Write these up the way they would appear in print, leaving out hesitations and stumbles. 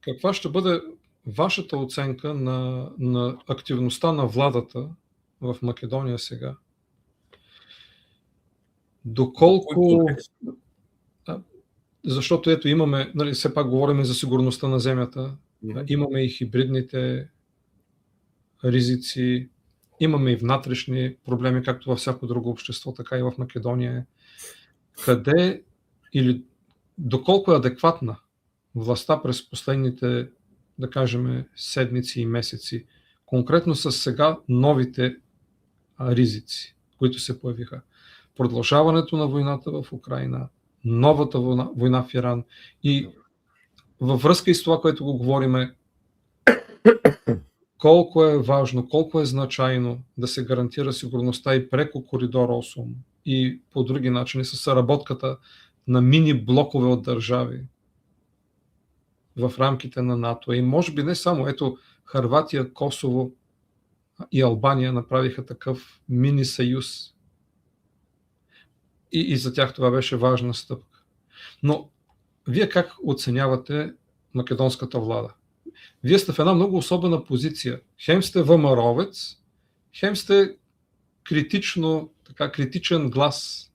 каква ще бъде вашата оценка на активността на владата в Македония сега? Доколко... Защото ето имаме, нали, все пак говорим за сигурността на земята, имаме и хибридните ризици, имаме и внатрешни проблеми, както във всяко друго общество, така и в Македония. Къде или доколко е адекватна властта през последните, да кажем, седмици и месеци, конкретно с сега новите ризици, които се появиха? Продължаването на войната в Украина, новата война в Иран и във връзка и с това, което го говориме, колко е важно, колко е значайно да се гарантира сигурността и преко коридор 8 и по други начини с съработката на мини блокове от държави в рамките на НАТО. И може би не само, ето Хърватия, Косово и Албания направиха такъв мини съюз. И за тях това беше важна стъпка. Но вие как оценявате македонската влада? Вие сте в една много особена позиция. Хем сте ВМРО-вец, хем сте критичен глас,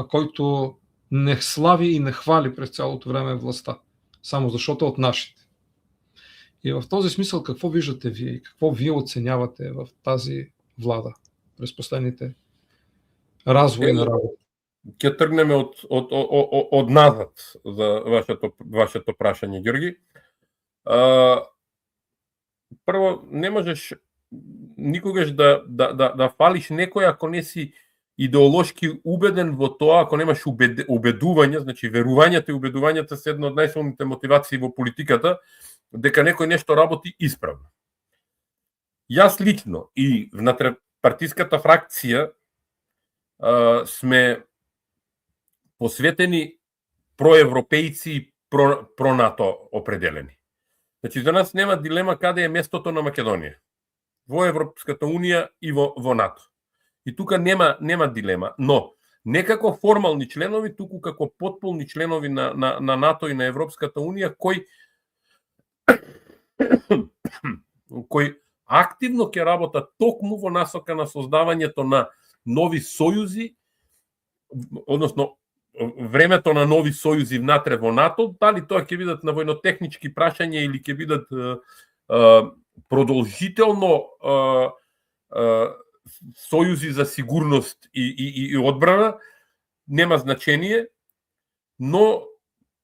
който не слави и не хвали през цялото време властта, само защото от нашите. И в този смисъл какво виждате вие и какво вие оценявате в тази влада през последните развои на работа? Ќе тргнеме од назад за вашето прашање, Георги. Прво, не можеш никогаш да фалиш некој ако не си идеолошки убеден во тоа, ако немаш убедување, значи верувањето и убедувањето се една од најсилните мотивации во политиката, дека некој нешто работи исправно. Јас лично и внатре партиската фракција сме посветени проевропејци и про-НАТО определени. Значи, за нас нема дилема каде е местото на Македонија. Во Европската Унија и во НАТО. И тука нема дилема. Но, не како формални членови, туку како потполни членови на НАТО и на Европската Унија, кои активно ќе работат токму во насока на создавањето на нови сојузи, односно времето на нови сојузи внатре во НАТО, дали тоа ќе бидат на војнотехнички прашања или ќе бидат продолжително сојузи за сигурност и одбрана, нема значение, но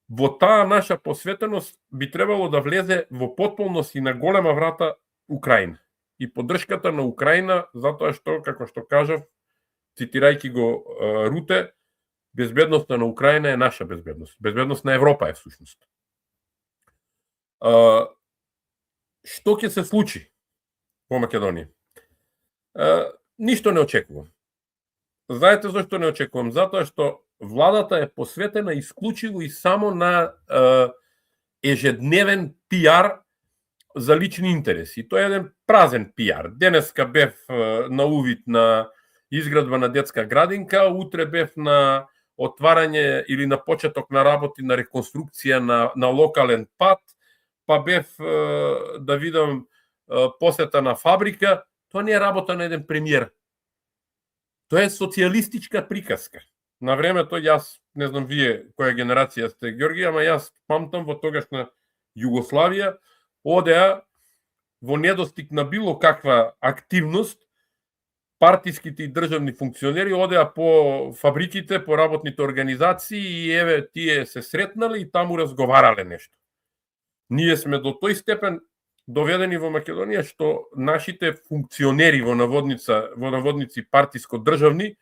во таа наша посветеност би требало да влезе во потполност и на голема врата Украина. И поддршката на Украина, затоа што, како што кажав, цитирајќи го Руте, безбедноста на Украина е наша безбедност. Безбедност на Европа е всушност. Што ќе се случи во Македонија? Ништо не очекувам. Знаете зашто не очекувам? Затоа што владата е посветена исклучиво и само на ежедневен пиар за лични интереси. Тоа е еден празен пиар. Денеска бев на увид на изградба на детска градинка, утре бев на отварање или на почеток на работи на реконструкција на локален пат, па бев да видам посета на фабрика. Тоа не е работа на еден премиер. Тоа е социјалистичка приказка. На времето, јас, не знам вие која генерација сте, Георги, ама јас памтам во тогашна Југославија, одеа во недостиг на било каква активност, партиските и државни функционери одеа по фабриките, по работните организации и еве тие се сретнале и таму разговарале нешто. Ние сме до тој степен доведени во Македонија што нашите функционери во наводници партиско-државни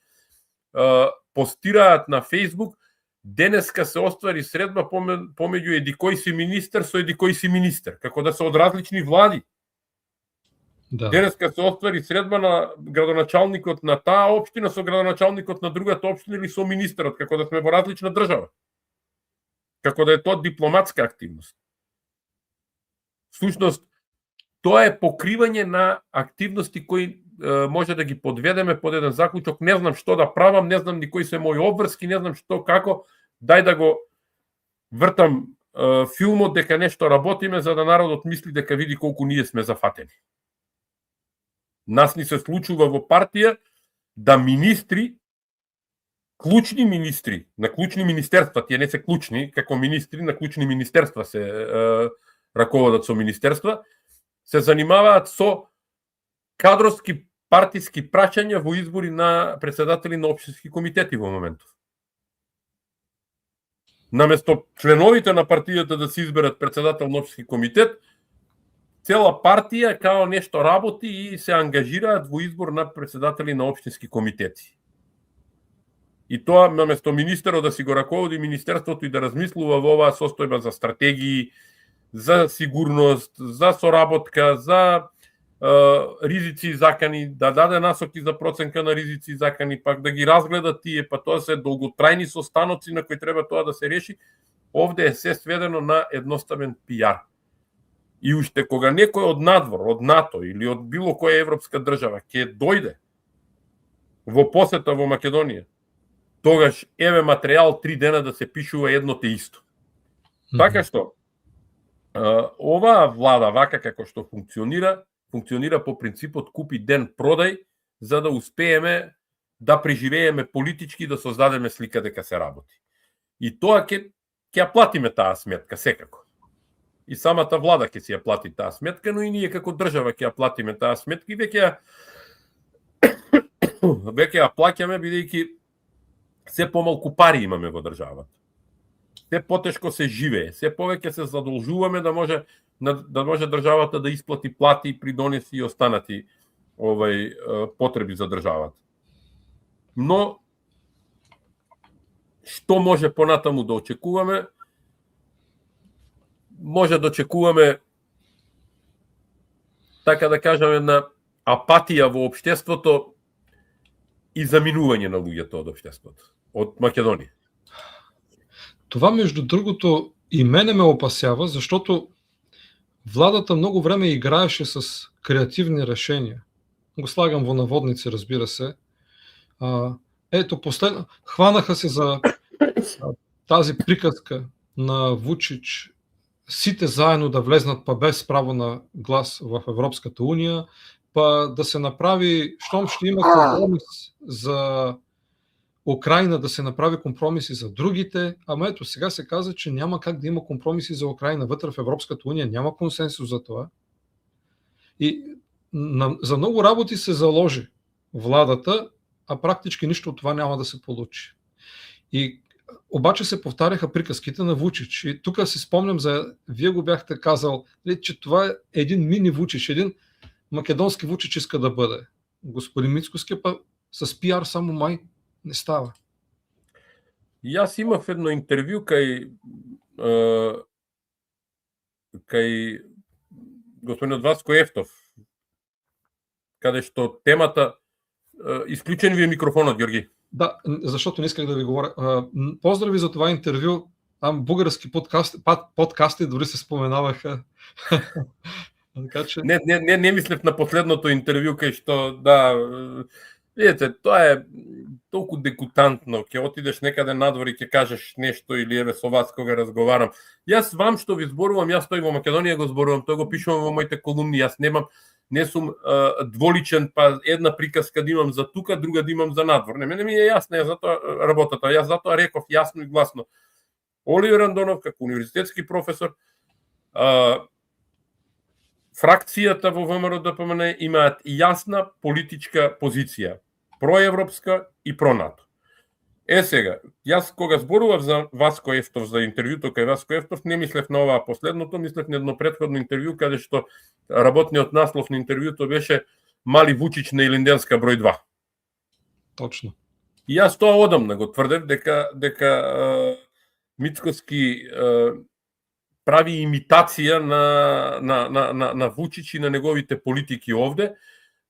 постираат на Фејсбук: денеска се оствари средба помеѓу едикој си министер со едикој си министер, како да се од различни влади. Да. Денеска се оствари средба на градоначалникот на таа општина со градоначалникот на другата општина или со министерот, како да сме во различна држава. Како да е тоа дипломатска активност. Всушност, тоа е покривање на активности кои може да ги подведеме под еден заклучок. Не знам што да правам, не знам ни кои се мои обврски, не знам што, како, дај да го вртам филмот дека нешто работиме за да народот мисли дека види колку ние сме зафатени. Нас ни се случува во партија да министри, клучни министри, на клучни министерства, тие не се клучни, како министри на клучни министерства се раководат со министерства, се занимаваат со кадровски партиски прашања во избори на председатели на општински комитети во моментов. Наместо членовите на партијата да се изберат председател на општински комитет, цела партија као нешто работи и се ангажираат во избор на председатели на општински комитети. И тоа, наместо министерот да си го раководи министерството и да размислува во оваа состојба за стратегии, за сигурност, за соработка, за ризици и закани, да даде насоки за проценка на ризици и закани, пак да ги разгледа тие, па тоа се долготрајни состаноци на кои треба тоа да се реши, овде е се сведено на едноставен пиар. И уште кога некој од надвор, од НАТО или од било која европска држава ќе дојде во посета во Македонија, тогаш еве материјал 3 дена да се пишува едно те исто. Така што оваа влада, вака како што функционира по принципот купи ден продај, за да успееме да преживееме политички, да создадеме слика дека се работи. И тоа ќе ја платиме таа сметка секако. И самата влада ќе си ја плати таа сметка, но и ние како држава ќе ја платиме таа сметка и веќе ја плаќаме бидејќи се помалку пари имаме во државата. Се потешко се живее, се повеќе се задолжуваме да може државата да исплати плати, придонеси и останати потреби за државата. Но што може понатаму да очекуваме? Може да очекуваме, така да кажаме, една апатија во општеството и заминување на луѓето од општеството, од Македонија. Това, между другото, и мене ме опасява, защото владата много време играеше с креативни решения. Го слагам во наводници, разбира се. Ето, последно, хванаха се за тази приказка на Вучич, сите заедно да влезнат па без право на глас в Европската унија, па да се направи, штом ще има компромис за Украина, да се направи компромиси за другите, ама ето сега се каза, че няма как да има компромиси за Украина вътре в Европската унија, няма консенсус за това. И за много работи се заложи владата, а практически нищо от това няма да се получи. И обаче се повтаряха приказките на Вучич. И тук си спомням вие го бяхте казал, че това е един мини Вучич, един македонски Вучич иска да бъде. Господин Мицкоски па с пиар само май не става. Јас имав едно интервју кај господинот Васко Ефтов, каде што темата... Исклучен ви е микрофонот, Георги. Да, защото не исках да ви говоря. Поздрави за това интервю. Там български подкасти дори се споменаваха. Така че... Не мислев на последното интервю, кај што, да, видите, тоа е толку декутантно. Ќе отидеш некаде надвор и ќе кажеш нешто или еве со вас кога разговарам. Јас вам што ви зборувам, јас тој во Македонија го зборувам, тој го пишувам во моите колумни, јас не сум дволичен, па една приказка да имам за тука, друга да имам за надвор. Не ми е јасна за тоа работата. Јас затоа реков јасно и гласно. Оливер Андонов, како универзитетски професор, фракцијата во ВМРО-ДПМН имаат јасна политичка позиција, проевропска и про-НАТО. Сега, јас кога зборував за Васко Ефтов, за интервјуто кај Васко Ефтов, не мислев на оваа последното, мислев на едно претходно интервју, каде што работниот наслов на интервјуто беше Мали Вучич на Илинденска број 2. Точно. И јас тоа одамна го тврдев дека Мицкоски прави имитација на Вучич и на неговите политики овде,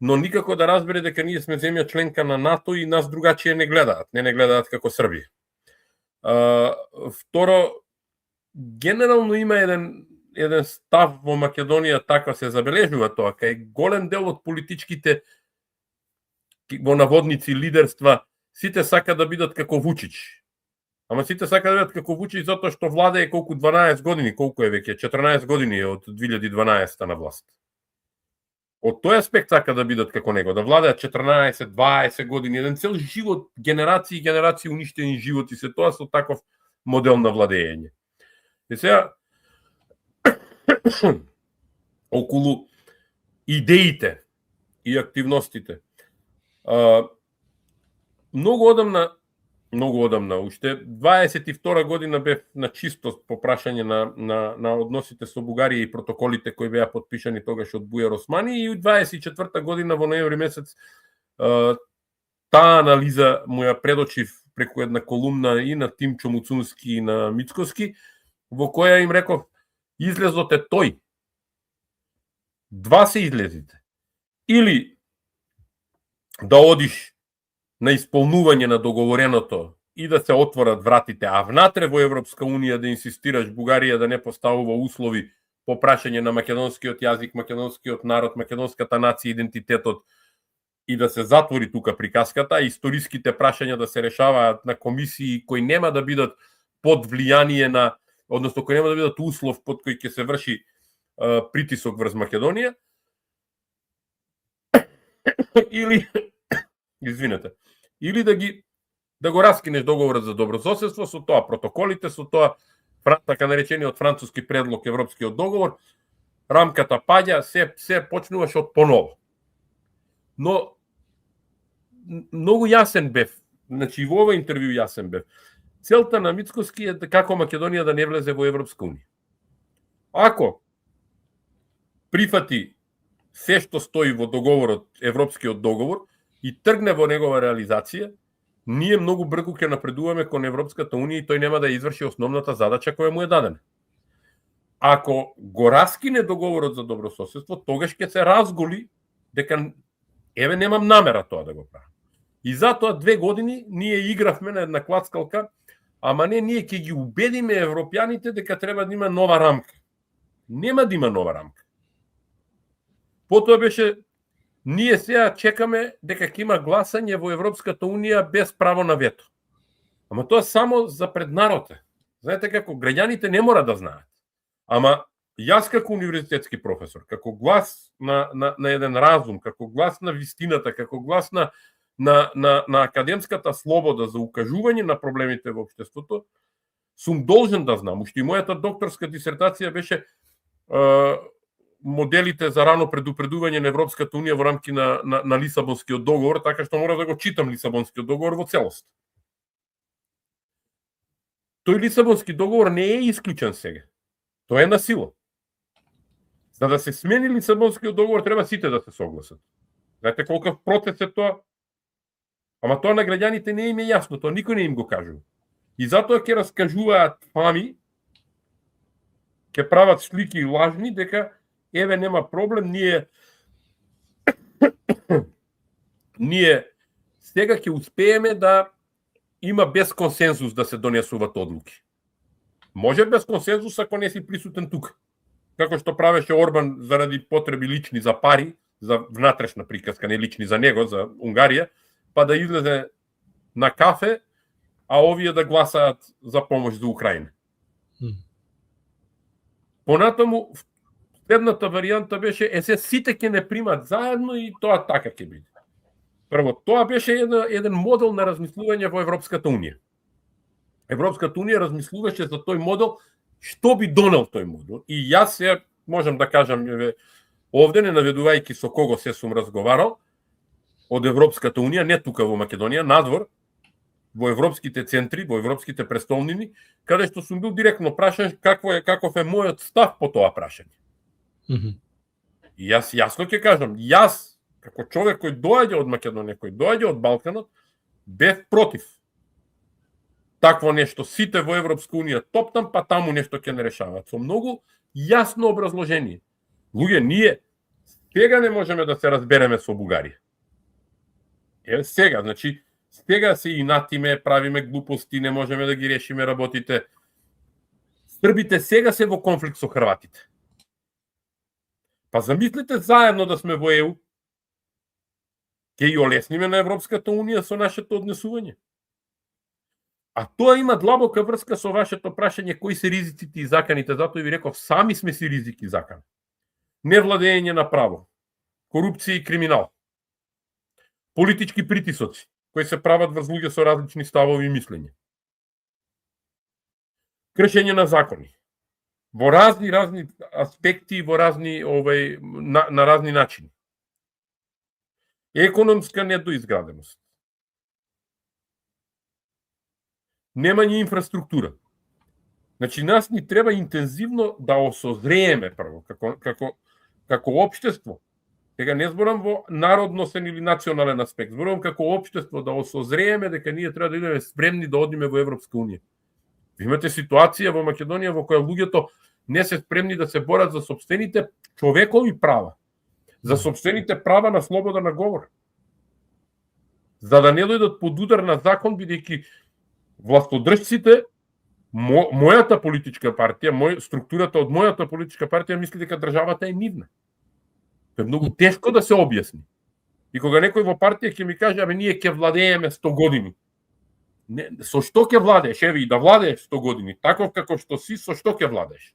но никако да разбере дека ние сме земја членка на НАТО и нас другачие не гледаат. Не гледаат како Србија. Второ, генерално има еден став во Македонија, така се забележува тоа, кај голем дел од политичките во наводници лидерства, сите сака да бидат како Вучич. Ама сите сака да видат како Вучич затоа што владее колку 12 години, колку е веќе, 14 години е од 2012 на власт. Од тој аспект сака да бидат како него, да владеат 14-20 години, еден цел живот, генерации и генерации уништени животи, се тоа со таков модел на владење. И сега околу идеите и активностите. Многу одамна, уште 22 година бев на чистост по прашање на односите со Бугарија и протоколите кои беа подпишани тогаш од Бујар Османи, и 24 година во ноември месец таа анализа му ја предочив преку една колумна и на Тимчо Муцунски и на Мицкоски, во која им реков: излезот е тој. Два се излезите. Или да одиш на исполнување на договореното и да се отворат вратите, а внатре во Европска Унија да инсистираш Бугарија да не поставува услови по прашање на македонскиот јазик, македонскиот народ, македонската нација, идентитетот, и да се затвори тука приказката, историските прашања да се решаваат на комисии кои нема да бидат под влијание на, односно кои нема да бидат услов под кој ќе се врши притисок врз Македонија, или да го раскинеш договорот за добрососедство, со тоа протоколите, со тоа така наречениот француски предлог, европскиот договор, рамката паѓа, се почнуваш од поново. Но многу јасен бев, значи во ова интервју јасен бев. Целта на Мицкоски е како Македонија да не влезе во Европска Унија. Ако прифати се што стои во договорот, европскиот договор, и тргне во негова реализација, ние многу брзо ќе напредуваме кон Европската Унија и тој нема да изврши основната задача која му е дадена. Ако го раскине договорот за добрососедство, тогаш ќе се разголи дека еве немам намера тоа да го правам. И затоа 2 години ние игравме на една клацкалка, ама не, ние ќе ги убедиме европјаните дека треба да има нова рамка. Нема да има нова рамка. Потоа беше: ние сега чекаме дека ќе има гласање во Европската Унија без право на вето. Ама тоа само за пред народ. Знаете како, граѓаните не мора да знаат. Ама јас како универзитетски професор, како глас на еден разум, како глас на вистината, како глас на академската слобода за укажување на проблемите во општеството, сум должен да знам. Уште и мојата докторска дисертација беше моделите за рано предупредување на Европската Унија во рамки на Лисабонскиот договор, така што мора да го читам Лисабонскиот договор во целост. Тој Лисабонски договор не е исклучен сега. Тоа е на сила. За да се смени Лисабонскиот договор треба сите да се согласат. Знаете колкав процес е тоа? Ама тоа на граѓаните не им е јасно, тоа никој не им го кажува. И затоа ќе раскажуваат фами, ќе прават слики и лажни дека еве нема проблем, ние сега ќе успееме да има без консензус да се донесуваат одлуки. Може без консензус ако не си присутен тука. Како што правеше Орбан заради потреби лични за пари, за внатрешна приказка, не лични за него, за Унгарија, па да излезе на кафе, а овие да гласаат за помош за Украина. Понатаму, следната варијанта беше, се сите ќе не примат заедно и тоа така ќе биде. Прво, тоа беше еден модел на размислување во Европската Унија. Европската Унија размислуваше за тој модел, што би донел тој модел. И јас се можам да кажам овде, не наведувајќи со кого се сум разговарал, од Европската Унија, не тука во Македонија, надвор, во европските центри, во европските престолнини, каде што сум бил директно прашан каков е мојот став по тоа прашање. И јас јасно ќе кажам, јас, како човек кој доаѓа од Македонија, кој доаѓа од Балканот, бев против такво нешто. Сите во Европска Унија топтам, па таму нешто ќе не решаваат. Со многу јасно образложение. Луѓе, ние сега не можеме да се разбереме со Бугарија. Еве сега, значи, сега се инатиме, правиме глупости, не можеме да ги решиме работите. Србите сега се во конфликт со хрватите. Па замислите заедно да сме во ЕУ, ќе ја олесниме на Европската Унија со нашето однесување. А тоа има длабока врска со вашето прашање кои се ризиците и заканите, затоа ви реков, сами сме си ризики закан. Невладење на право, корупција и криминал, политички притисоци, кои се прават врз луѓе со различни ставови и мислења, кршење на закони, во разни аспекти, во разни на разни начини. Економска недоизграденост. Немање инфраструктура. Значи, нас ни треба интензивно да осозрееме прво, како општество. Сега не зборам во народносен или национален аспект, зборам како општество да осозрееме дека ние треба да идеме спремни да одиме во Европска унија. Ви имате ситуација во Македонија во која луѓето не се спремни да се борат за сопствените човекови права, за сопствените права на слобода на говор. За да не дојдат под удар на закон, бидејќи властодржците, мојата политичка партија, структурата од мојата политичка партија мисли дека државата е нивна. Тоа е многу тешко да се објасни. И кога некој во партија ќе ми каже, абе ние ќе владееме 100 години. Не, со што ќе владееш? Еве и да владееш 100 години, таков како што си, со што ќе владееш?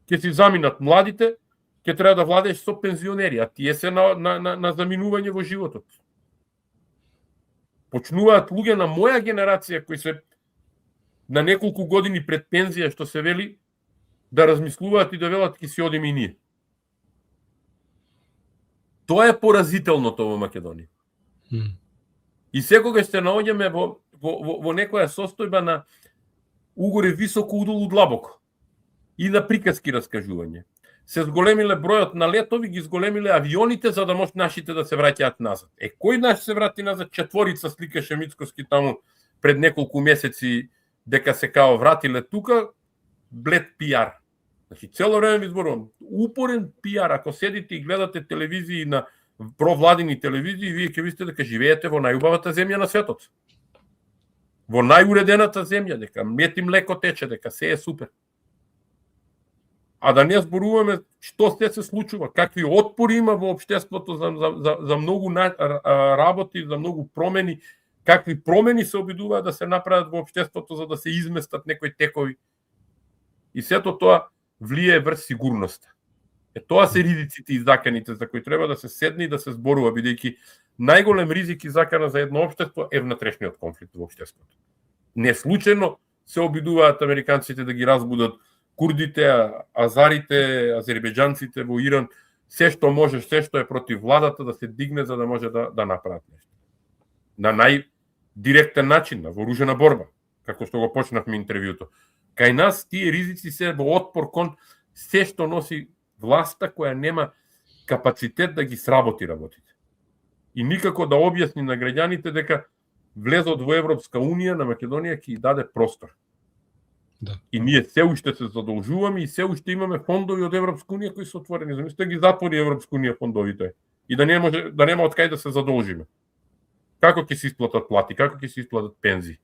Ќе си заминат младите, ќе треба да владееш со пензионери, а тие се на заминување во животот. Почнуваат луѓе на моја генерација кои се на неколку години пред пензија, што се вели, да размислуваат и да велат ки си одиме и ние. Тоа е поразителното во Македонија. И секогаш се наоѓаме во некоја состојба на угоре високо, удолу длабоко. И на приказки раскажување. Се зголемиле бројот на летови, ги зголемиле авионите за да може нашите да се враќаат назад. Кој наш се врати назад? Четворица сликаше Мицкоски таму пред неколку месеци дека се као вратиле тука, блед пиар. Значи цело време ви зборувам, упорен пиар. Ако седите и гледате телевизии на провладини телевизии, вие ќе видите дека живеете во најубавата земја на светот. Во најуредената земја, дека мед и млеко тече, дека се е супер. А да не зборуваме што се случува, какви отпори има во општеството за многу работи, за многу промени, какви промени се обидуваат да се направат во општеството за да се изместат некои текови. И сето тоа влие врз сигурноста. Тоа се ризиците и заканите за кои треба да се седне и да се зборува, бидејќи најголем ризик и закана за едно општество е внатрешниот конфликт во општеството. Не случајно се обидуваат американците да ги разбудат курдите, азарите, азербејџанците во Иран, се што може, се што е против владата да се дигне за да може да направат нешто. На најдиректен начин, на вооружена борба, како што го почнавме интервјуто. Кај нас тие ризици се во отпор кон се што носи власта која нема капацитет да ги сработи работите. И никако да објасни на граѓаните дека влезот во Европска унија на Македонија ќе даде простор. Да. И ние се уште се задолжуваме и се уште имаме фондови од Европска унија кои се отворени. Замислете ги затвори Европска унија фондовите и да нема од кај да се задолжиме. Како ќе се исплатат плати, како ќе се исплатат пензии?